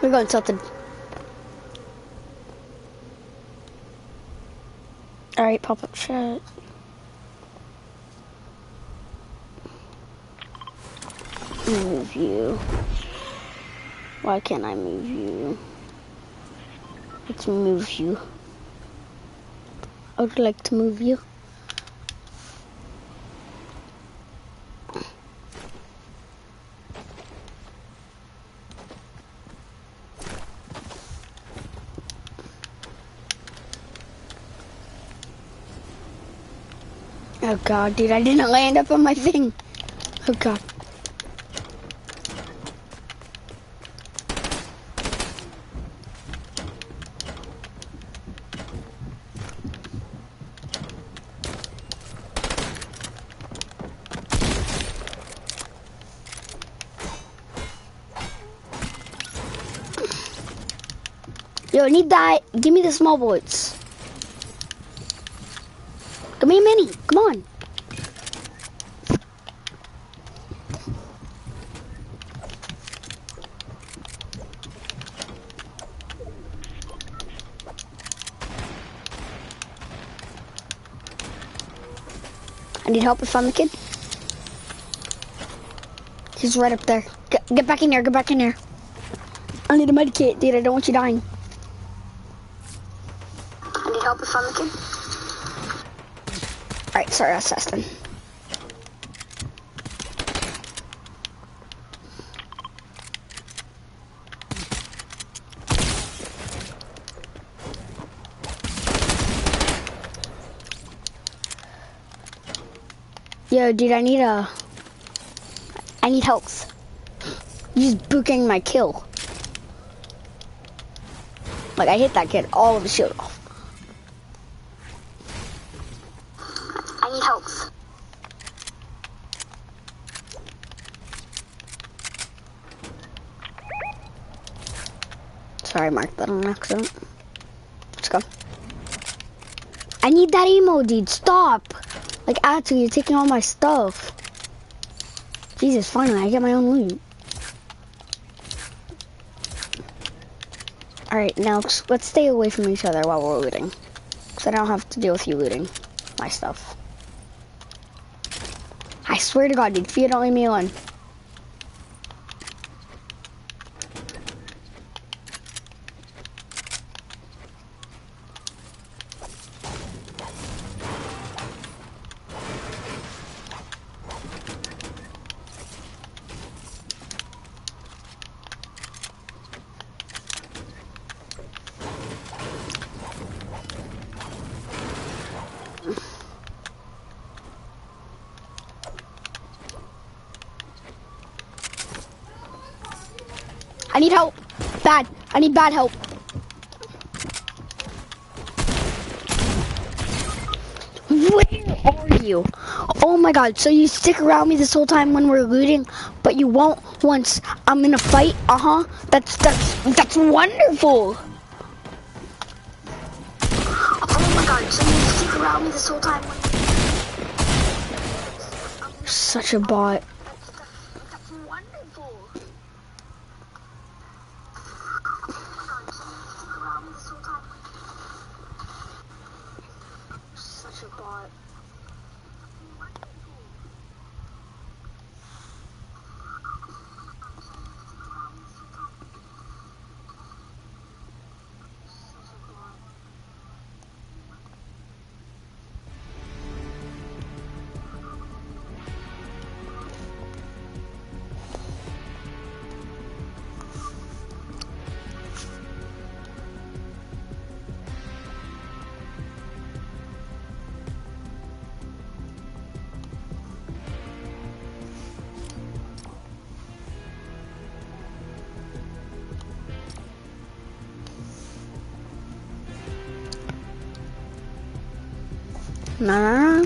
We're going tilted. Alright, pop-up chat. Move you. Why can't I move you? Let's move you. I would like to move you. Oh god, dude, I didn't land up on my thing. Oh god. Yo, I need that. Give me the small bullets. Give me a mini. Come on. I need help if I'm the kid. He's right up there. Get back in there. Get back in there. I need a med kit, dude. I don't want you dying. I need help if I'm the kid. Alright, sorry, that's Seston. Yo, dude, I need health. You just booking my kill. Like, I hit that kid all of his shield off. I need health. Sorry, I marked that on accident. Let's go. I need that emo, dude. Stop. Like, actually, you're taking all my stuff. Jesus, finally, I get my own loot. Alright, now let's stay away from each other while we're looting. Because I don't have to deal with you looting my stuff. I swear to God, dude, if you don't leave me alone. I need help. Bad. I need bad help. Where are you? Oh my God. So you stick around me this whole time when we're looting, but you won't once I'm in a fight? Uh-huh. That's wonderful. Oh my God. So you stick around me this whole time when you're such a bot. That's wonderful. Such a bot. Nah.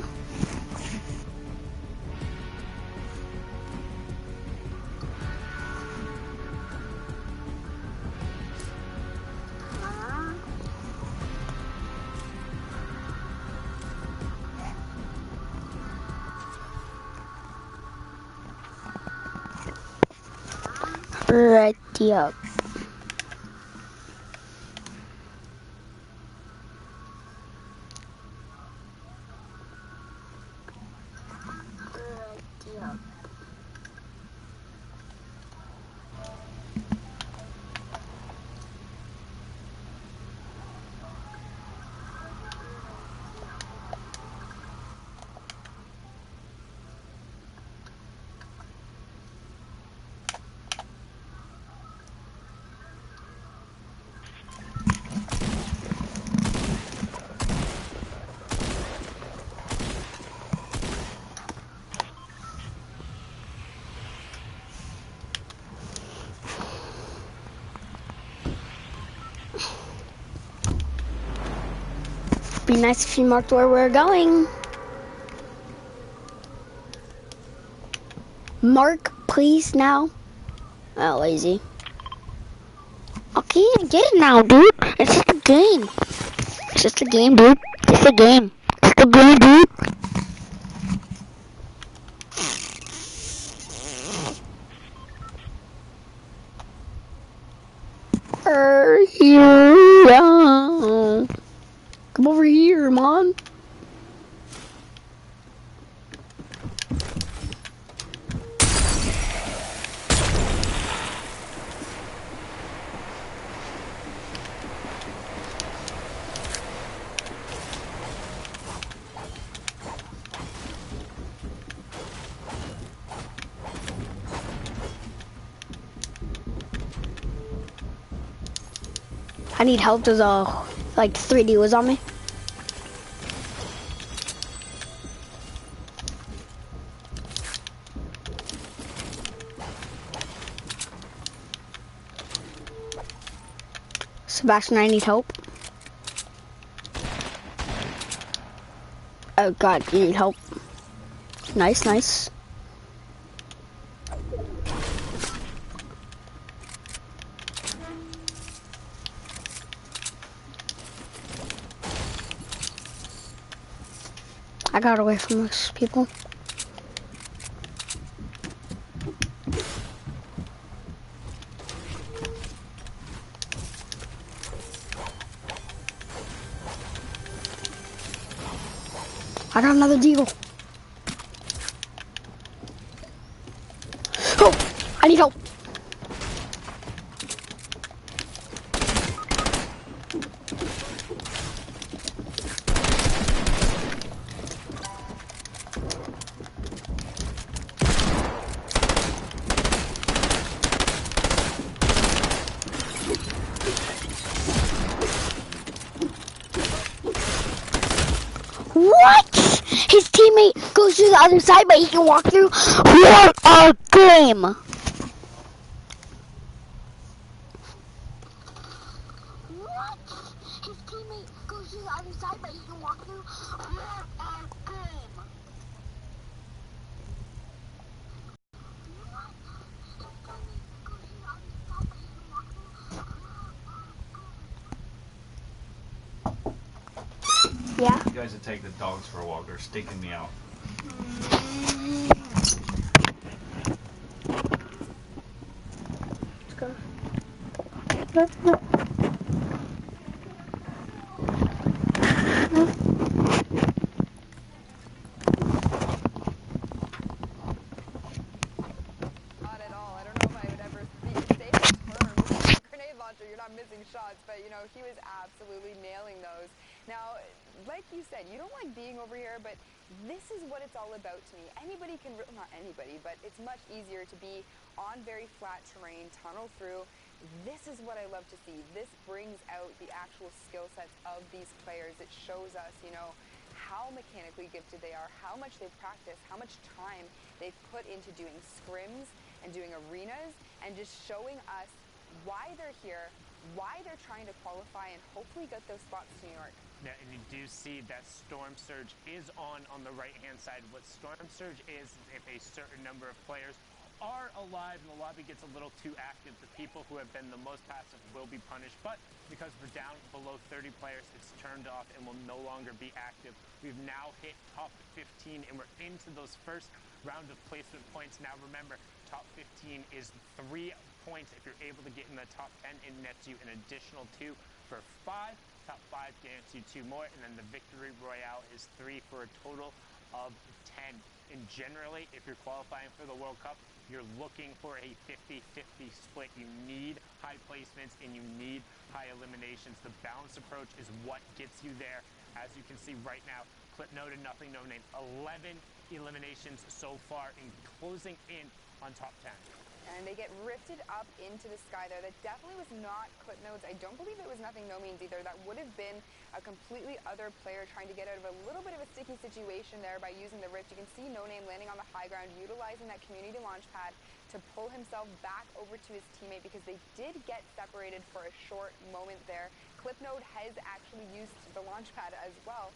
Ready up. Be nice if you marked where we're going. Mark, please, now. Oh, lazy. Okay, I get it now, dude. It's just a game. It's just a game, dude. It's a game. It's a game, dude. Here, come over here, Mom. I need help. There's like 3 dealers on me. Sebastian, I need help. Oh God, you need help. Nice, nice. I got away from those people. I got another deagle. Oh, I need help. What? His teammate goes to the other side, but he can walk through. What a game! What? His teammate goes to the other side, but he can walk through. What a game! Yeah? You guys should take the dogs for a walk. They're stinking me out. Let's go. Not at all. I don't know if I would ever say the term grenade launcher. You're not missing shots, but you know, he was absolutely nailing those. Now, like you said, you don't like being over here, but this is what it's all about to me. Anybody can, not anybody, but it's much easier to be on very flat terrain, tunnel through. This is what I love to see. This brings out the actual skill sets of these players. It shows us, you know, how mechanically gifted they are, how much they've practiced, how much time they've put into doing scrims and doing arenas, and just showing us why they're here, why they're trying to qualify and hopefully get those spots to New York. Yeah, and you do see that Storm Surge is on the right-hand side. What Storm Surge is if a certain number of players are alive and the lobby gets a little too active, the people who have been the most passive will be punished. But because we're down below 30 players, it's turned off and will no longer be active. We've now hit top 15 and we're into those first round of placement points. Now remember, top 15 is 3 points if you're able to get in the top 10, and nets you an additional 2 for 5. Top 5 gets you 2 more, and then the victory royale is 3 for a total of 10. And generally, if you're qualifying for the World Cup, you're looking for a 50-50 split. You need high placements and you need high eliminations. The balanced approach is what gets you there. As you can see right now, Clip noted, nothing, no name, 11 eliminations so far, and closing in on top 10. And they get rifted up into the sky there. That definitely was not Clip Notes. I don't believe it was Nothing No Means either. That would have been a completely other player trying to get out of a little bit of a sticky situation there by using the rift. You can see No Name landing on the high ground, utilizing that community launch pad to to pull himself back over to his teammate because they did get separated for a short moment there. Clipnode has actually used the launch pad as well.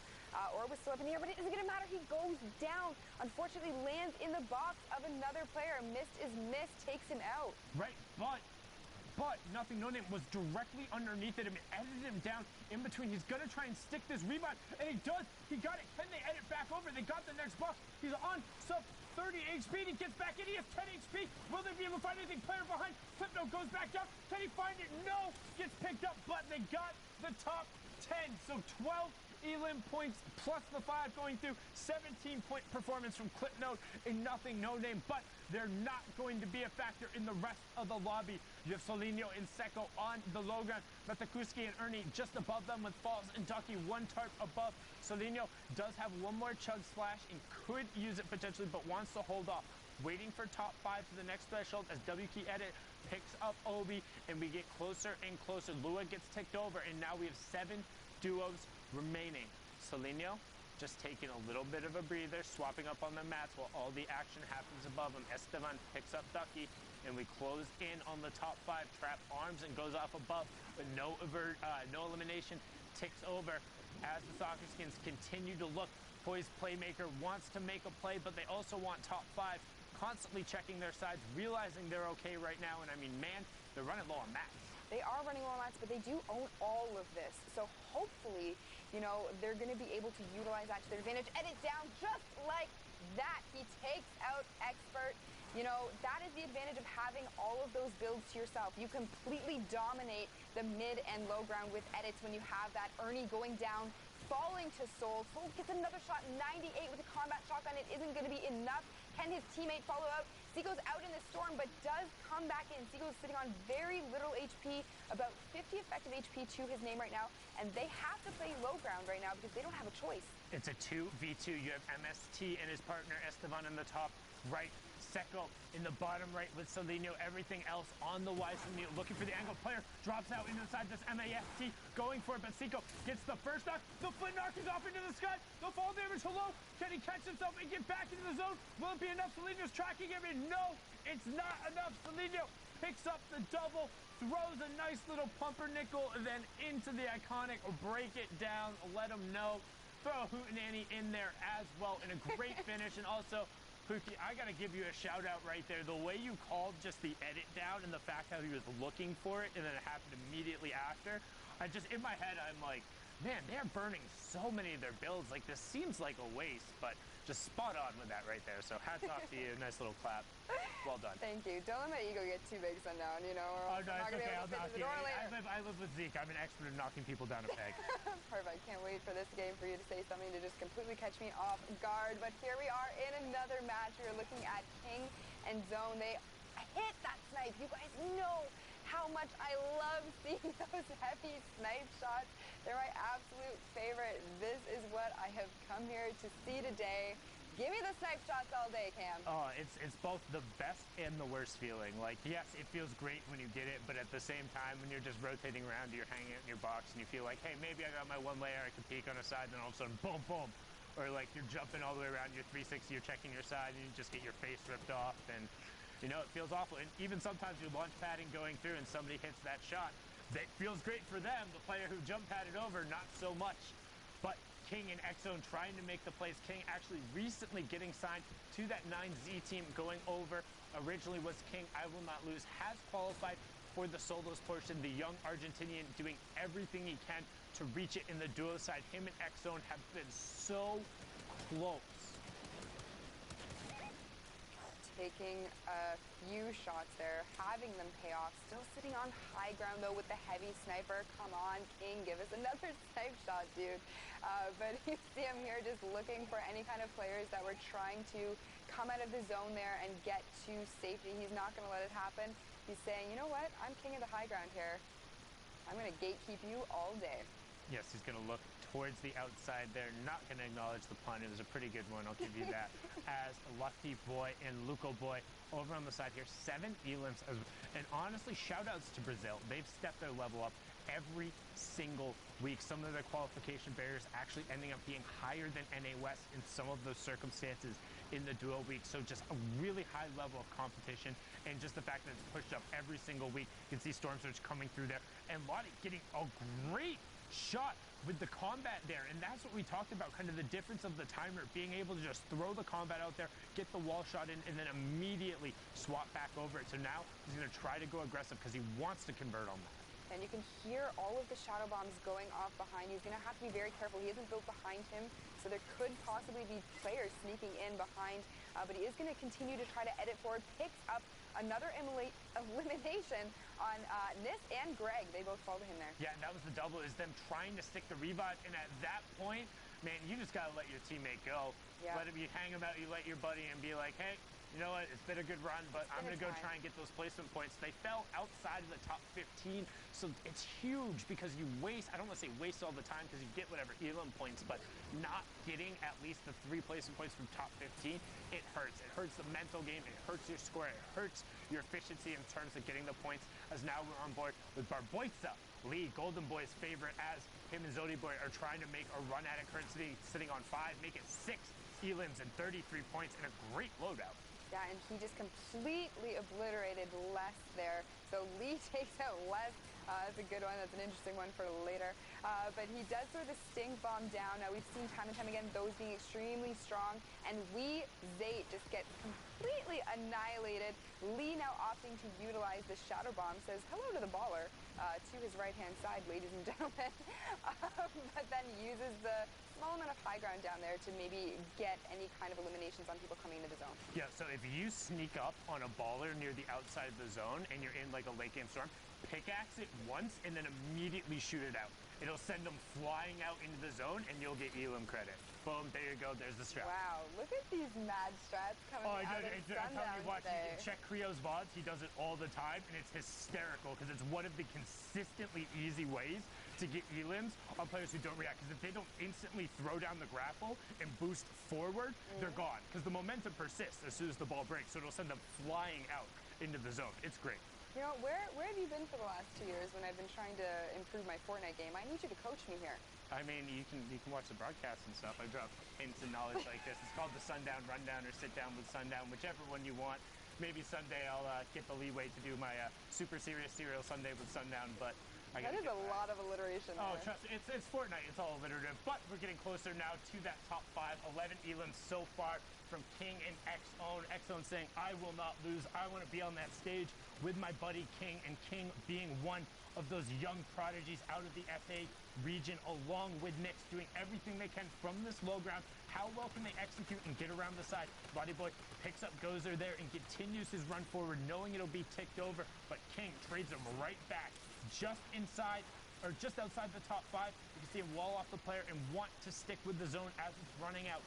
Or was still up in the air, but it isn't going to matter. He goes down. Unfortunately, lands in the box of another player. Missed is missed, takes him out. Right, but Nothing No Name was directly underneath it and edited him down in between. He's going to try and stick this rebound, and he does. He got it. Can they edit back over? They got the next box. He's on sub 30 HP. He gets back in. He has 10 HP. Will they be able to find anything? Player behind. Clipnote goes back down. Can he find it? No. Gets picked up, but they got the top 10. So 12 elim points plus the 5 going through. 17-point performance from Clipnote in Nothing No Name, but they're not going to be a factor in the rest of the lobby. You have Solinho and Seco on the low ground. Metakuski and Ernie just above them with Falls and Ducky one tarp above. Solinho does have one more chug splash and could use it potentially, but wants to hold off. Waiting for top 5 to the next threshold as W Key Edit picks up Obi, and we get closer and closer. Lua gets ticked over, and now we have 7 duos remaining. Solinho just taking a little bit of a breather, swapping up on the mats while all the action happens above him. Esteban picks up Ducky, and we close in on the top 5. Trap arms and goes off above, but no elimination. Ticks over as the Soccer Skins continue to look. Poised Playmaker wants to make a play, but they also want top 5. Constantly checking their sides, realizing they're okay right now. And I mean, man, they're running low on mats. They are running low on mats, but they do own all of this. So hopefully, you know, they're going to be able to utilize that to their advantage. Edit down just like that. He takes out Expert. You know, that is the advantage of having all of those builds to yourself. You completely dominate the mid and low ground with edits when you have that. Ernie going down, falling to Soul. Soul gets another shot, 98 with a combat shotgun. It isn't going to be enough. Can his teammate follow out? Seago's out in the storm, but does come back in. Seago's sitting on very little HP, about 50 effective HP to his name right now, and they have to play low ground right now because they don't have a choice. It's a 2v2. You have MST and his partner Esteban in the top right. Seco in the bottom right with Solinho. Everything else on the Y. Solinho looking for the angle. Player drops out into the side. This MAST going for it, but Seco gets the first knock. The foot knock is off into the sky. The fall damage. Hello. Can he catch himself and get back into the zone? Will it be enough? Solinho's tracking him in. No, it's not enough. Solinho picks up the double, throws a nice little pumper nickel, and then into the iconic break it down. Let him know. Throw a hootenanny in there as well, and a great finish. And also, Pookie, I got to give you a shout out right there. The way you called just the edit down and the fact how he was looking for it and then it happened immediately after. I just, in my head, I'm like, man, they're burning so many of their builds. Like, this seems like a waste, but just spot on with that right there. So hats off to you. Nice little clap. Well done. Thank you. Don't let my ego get too big, sundown, you know, or oh, no, I'm not it's going to okay. be able I'll to fit knock through you. the door later. I live with Zeke. I'm an expert at knocking people down a peg. Perfect. Can't wait for this game for you to say something to just completely catch me off guard. But here we are in another match. We're looking at King and Zone. They hit that snipe. You guys know how much I love seeing those heavy snipe shots. They're my absolute favorite. This is what I have come here to see today. Give me the snipe shots all day, Cam. Oh, it's both the best and the worst feeling. Like, yes, it feels great when you get it, but at the same time, when you're just rotating around, you're hanging out in your box, and you feel like, hey, maybe I got my one layer, I can peek on a side, then all of a sudden, boom, boom. Or like you're jumping all the way around your 360, you're checking your side, and you just get your face ripped off, and you know, it feels awful. And even sometimes you're launch padding going through and somebody hits that shot, that feels great for them. The player who jump padded over, not so much. But King and X-Zone trying to make the plays. King actually recently getting signed to that 9Z team going over. Originally was King, I Will Not Lose, has qualified for the solos portion. The young Argentinian doing everything he can to reach it in the duo side. Him and X-Zone have been so close. Taking a few shots there, having them pay off. Still sitting on high ground, though, with the heavy sniper. Come on, King, give us another snipe shot, dude. But you see him here just looking for any kind of players that were trying to come out of the zone there and get to safety. He's not going to let it happen. He's saying, you know what? I'm king of the high ground here. I'm going to gatekeep you all day. Yes, he's going to look towards the outside there. Not going to acknowledge the pun. It was a pretty good one. I'll give you that. As Lucky Boy and Luco Boy over on the side here. 7 elims. And honestly, shout outs to Brazil. They've stepped their level up every single week. Some of the qualification barriers actually ending up being higher than NA West in some of those circumstances in the duo week. So just a really high level of competition, and just the fact that it's pushed up every single week. You can see Storm Surge coming through there, and Lottie getting a great shot with the combat there. And that's what we talked about, kind of the difference of the timer, being able to just throw the combat out there, get the wall shot in, and then immediately swap back over it. So now he's going to try to go aggressive because he wants to convert on that. And you can hear all of the shadow bombs going off behind. He's going to have to be very careful. He isn't built behind him, so there could possibly be players sneaking in behind. But he is going to continue to try to edit forward. Picks up another elimination on Nis and Greg. They both fall to him there. Yeah, and that was the double, is them trying to stick the revive. And at that point, man, you just got to let your teammate go. Yeah. Let him, you hang him out, you let your buddy and be like, hey, you know what, it's been a good run, but I'm going to go try and get those placement points. They fell outside of the top 15, so it's huge because you waste, I don't want to say waste all the time because you get whatever Elam points, but not getting at least the 3 placement points from top 15, it hurts. It hurts the mental game, it hurts your score, it hurts your efficiency in terms of getting the points, as now we're on board with Barboisa, Lee, Golden Boy's favorite, as him and Zodi Boy are trying to make a run at it, currently sitting on 5, make it 6 Elims and 33 points and a great loadout. Yeah, and he just completely obliterated Les there. So Lee takes out Les. That's a good one. That's an interesting one for later. But he does throw the stink bomb down. Now, we've seen time and time again those being extremely strong. And Zate just gets completely annihilated. Lee now opting to utilize the shadow bomb. Says hello to the baller to his right-hand side, ladies and gentlemen. But then uses the small amount of high ground down there to maybe get any kind of eliminations on people coming into the zone. Yeah, so if you sneak up on a baller near the outside of the zone and you're in like a late game storm, pickaxe it once and then immediately shoot it out. It'll send them flying out into the zone and you'll get Elam credit. Boom, there you go, there's the strat. Wow, look at these mad strats coming out of Sundown today. Check Creo's VODs, he does it all the time, and it's hysterical because it's one of the consistently easy ways to get Elims on players who don't react. Because if they don't instantly throw down the grapple and boost forward, they're gone. Because the momentum persists as soon as the ball breaks, so it'll send them flying out into the zone. It's great. You know, where have you been for the last 2 years when I've been trying to improve my Fortnite game? I need you to coach me here. I mean, you can watch the broadcasts and stuff. I drop hints and knowledge like this. It's called the Sundown Rundown or Sit Down with Sundown, whichever one you want. Maybe someday I'll get the leeway to do my super serious serial Sunday with Sundown, but that is a lot of alliteration there. Oh, trust me, it's Fortnite. It's all alliterative. But we're getting closer now to that top 5. 11 Elims so far from King and X-Own. X-Own saying, I will not lose. I want to be on that stage with my buddy King, and King being one of those young prodigies out of the FA region, along with Nyx, doing everything they can from this low ground. How well can they execute and get around the side? Body Boy picks up Gozer there and continues his run forward, knowing it'll be ticked over, but King trades him right back, just inside, or just outside the top 5. You can see him wall off the player and want to stick with the zone as it's running out.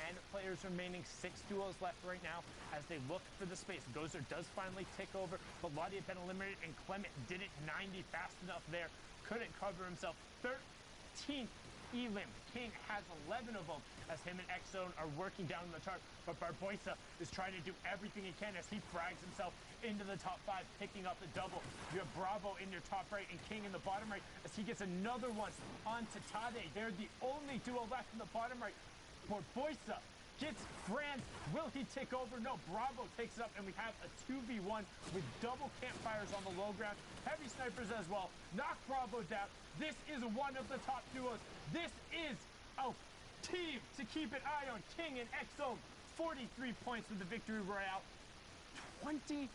10 players remaining, 6 duos left right now as they look for the space. Gozer does finally tick over, but Lottie had been eliminated, and Clement didn't 90 fast enough there. Couldn't cover himself. 13th Elim. King has 11 of them as him and X-Zone are working down the chart, but Barboisa is trying to do everything he can as he frags himself into the top 5, picking up the double. You have Bravo in your top right and King in the bottom right as he gets another one onto Tade. They're the only duo left in the bottom right. Barboisa gets Franz. Will he take over? No, Bravo takes it up, and we have a 2v1 with double campfires on the low ground. Heavy snipers as well. Knock Bravo down. This is one of the top duos. This is a team to keep an eye on. King and X-Zone, 43 points with the victory royale. 25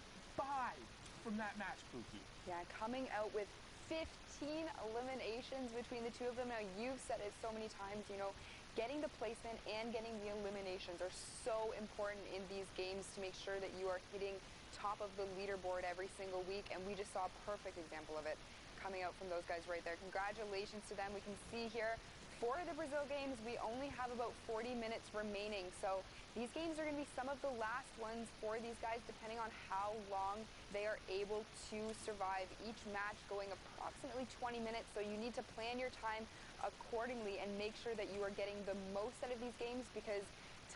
from that match, Pookie. Yeah, coming out with 15 eliminations between the two of them. Now, you've said it so many times, you know, getting the placement and getting the eliminations are so important in these games to make sure that you are hitting top of the leaderboard every single week, and we just saw a perfect example of it coming out from those guys right there. Congratulations to them. We can see here for the Brazil games, we only have about 40 minutes remaining, so these games are going to be some of the last ones for these guys, depending on how long they are able to survive. Each match going approximately 20 minutes, so you need to plan your time accordingly and make sure that you are getting the most out of these games, because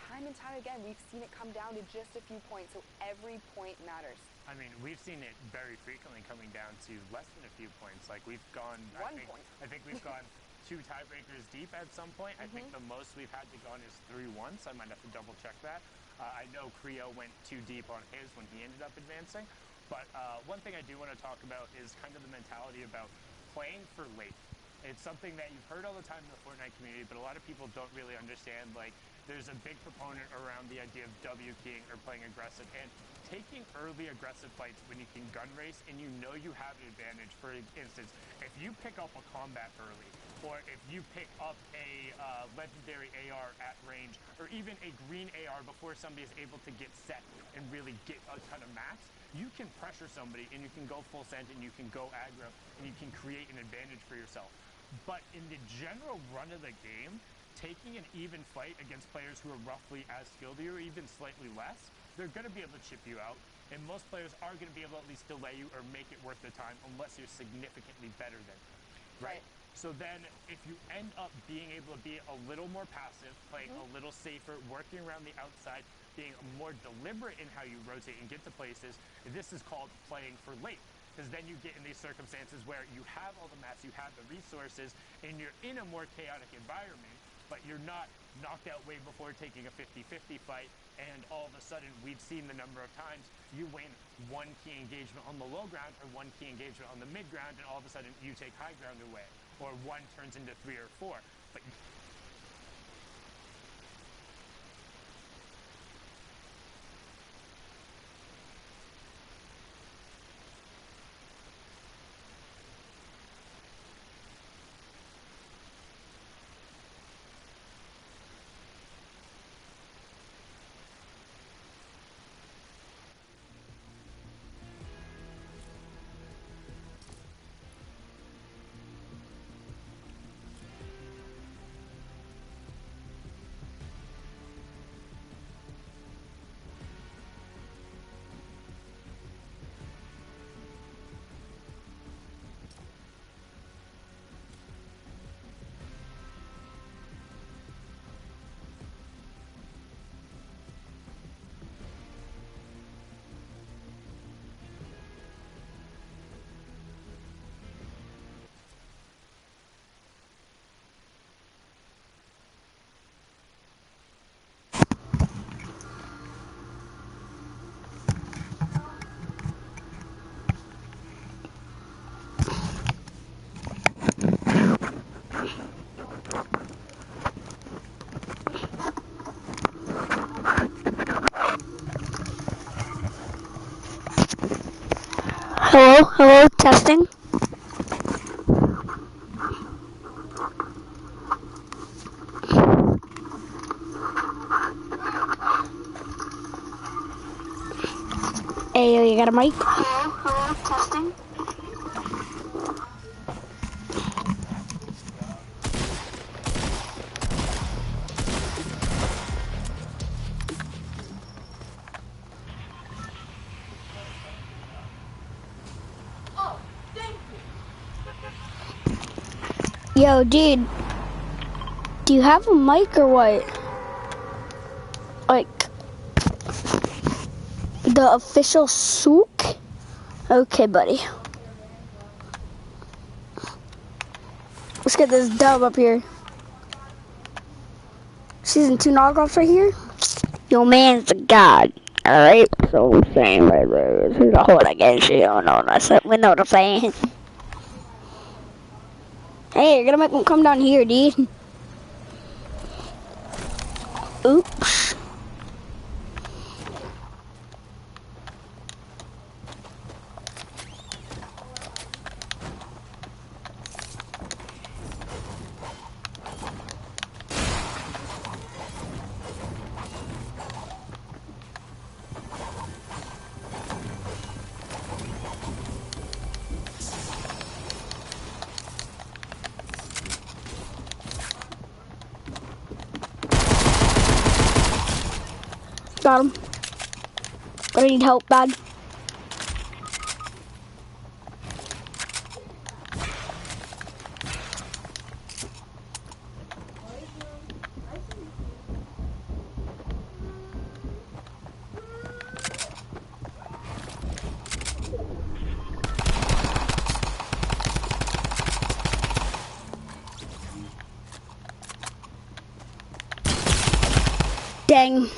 time and time again, we've seen it come down to just a few points, so every point matters. I mean, we've seen it very frequently coming down to less than a few points. Like we've gone, I think we've gone 2 tiebreakers deep at some point. I think the most we've had to gone is 3-1, so I might have to double check that. I know Creo went too deep on his when he ended up advancing. But one thing I do want to talk about is kind of the mentality about playing for late. It's something that you've heard all the time in the Fortnite community, but a lot of people don't really understand. Like, there's a big proponent around the idea of W keying or playing aggressive, and taking early aggressive fights when you can gun race and you know you have an advantage. For instance, if you pick up a combat early, or if you pick up a legendary AR at range, or even a green AR before somebody is able to get set and really get a ton of mats, you can pressure somebody and you can go full send and you can go aggro and you can create an advantage for yourself. But in the general run of the game, taking an even fight against players who are roughly as skilled as you or even slightly less, they're going to be able to chip you out. And most players are going to be able to at least delay you or make it worth their time unless you're significantly better than them. Right? So then if you end up being able to be a little more passive, playing a little safer, working around the outside, being more deliberate in how you rotate and get to places, this is called playing for late. Because then you get in these circumstances where you have all the mats, you have the resources, and you're in a more chaotic environment, but you're not knocked out way before taking a 50-50 fight, and all of a sudden, we've seen the number of times you win 1 key engagement on the low ground or 1 key engagement on the mid ground, and all of a sudden you take high ground away, or 1 turns into 3 or 4. But Hello, hello, testing. Hey, you got a mic? Hello, hello, testing. Oh, thank you. Yo, dude. Do you have a mic or what? Like, the official souk? Okay, buddy. Let's get this dub up here. Season 2 knockoffs right here. Yo, man's a god. Alright, so I'm saying right there. There's a whole against you. Oh, no, that's it. We know what I'm saying. Hey, you're gonna make them come down here, dude. Oops. Got him. But I need help bad. Dang.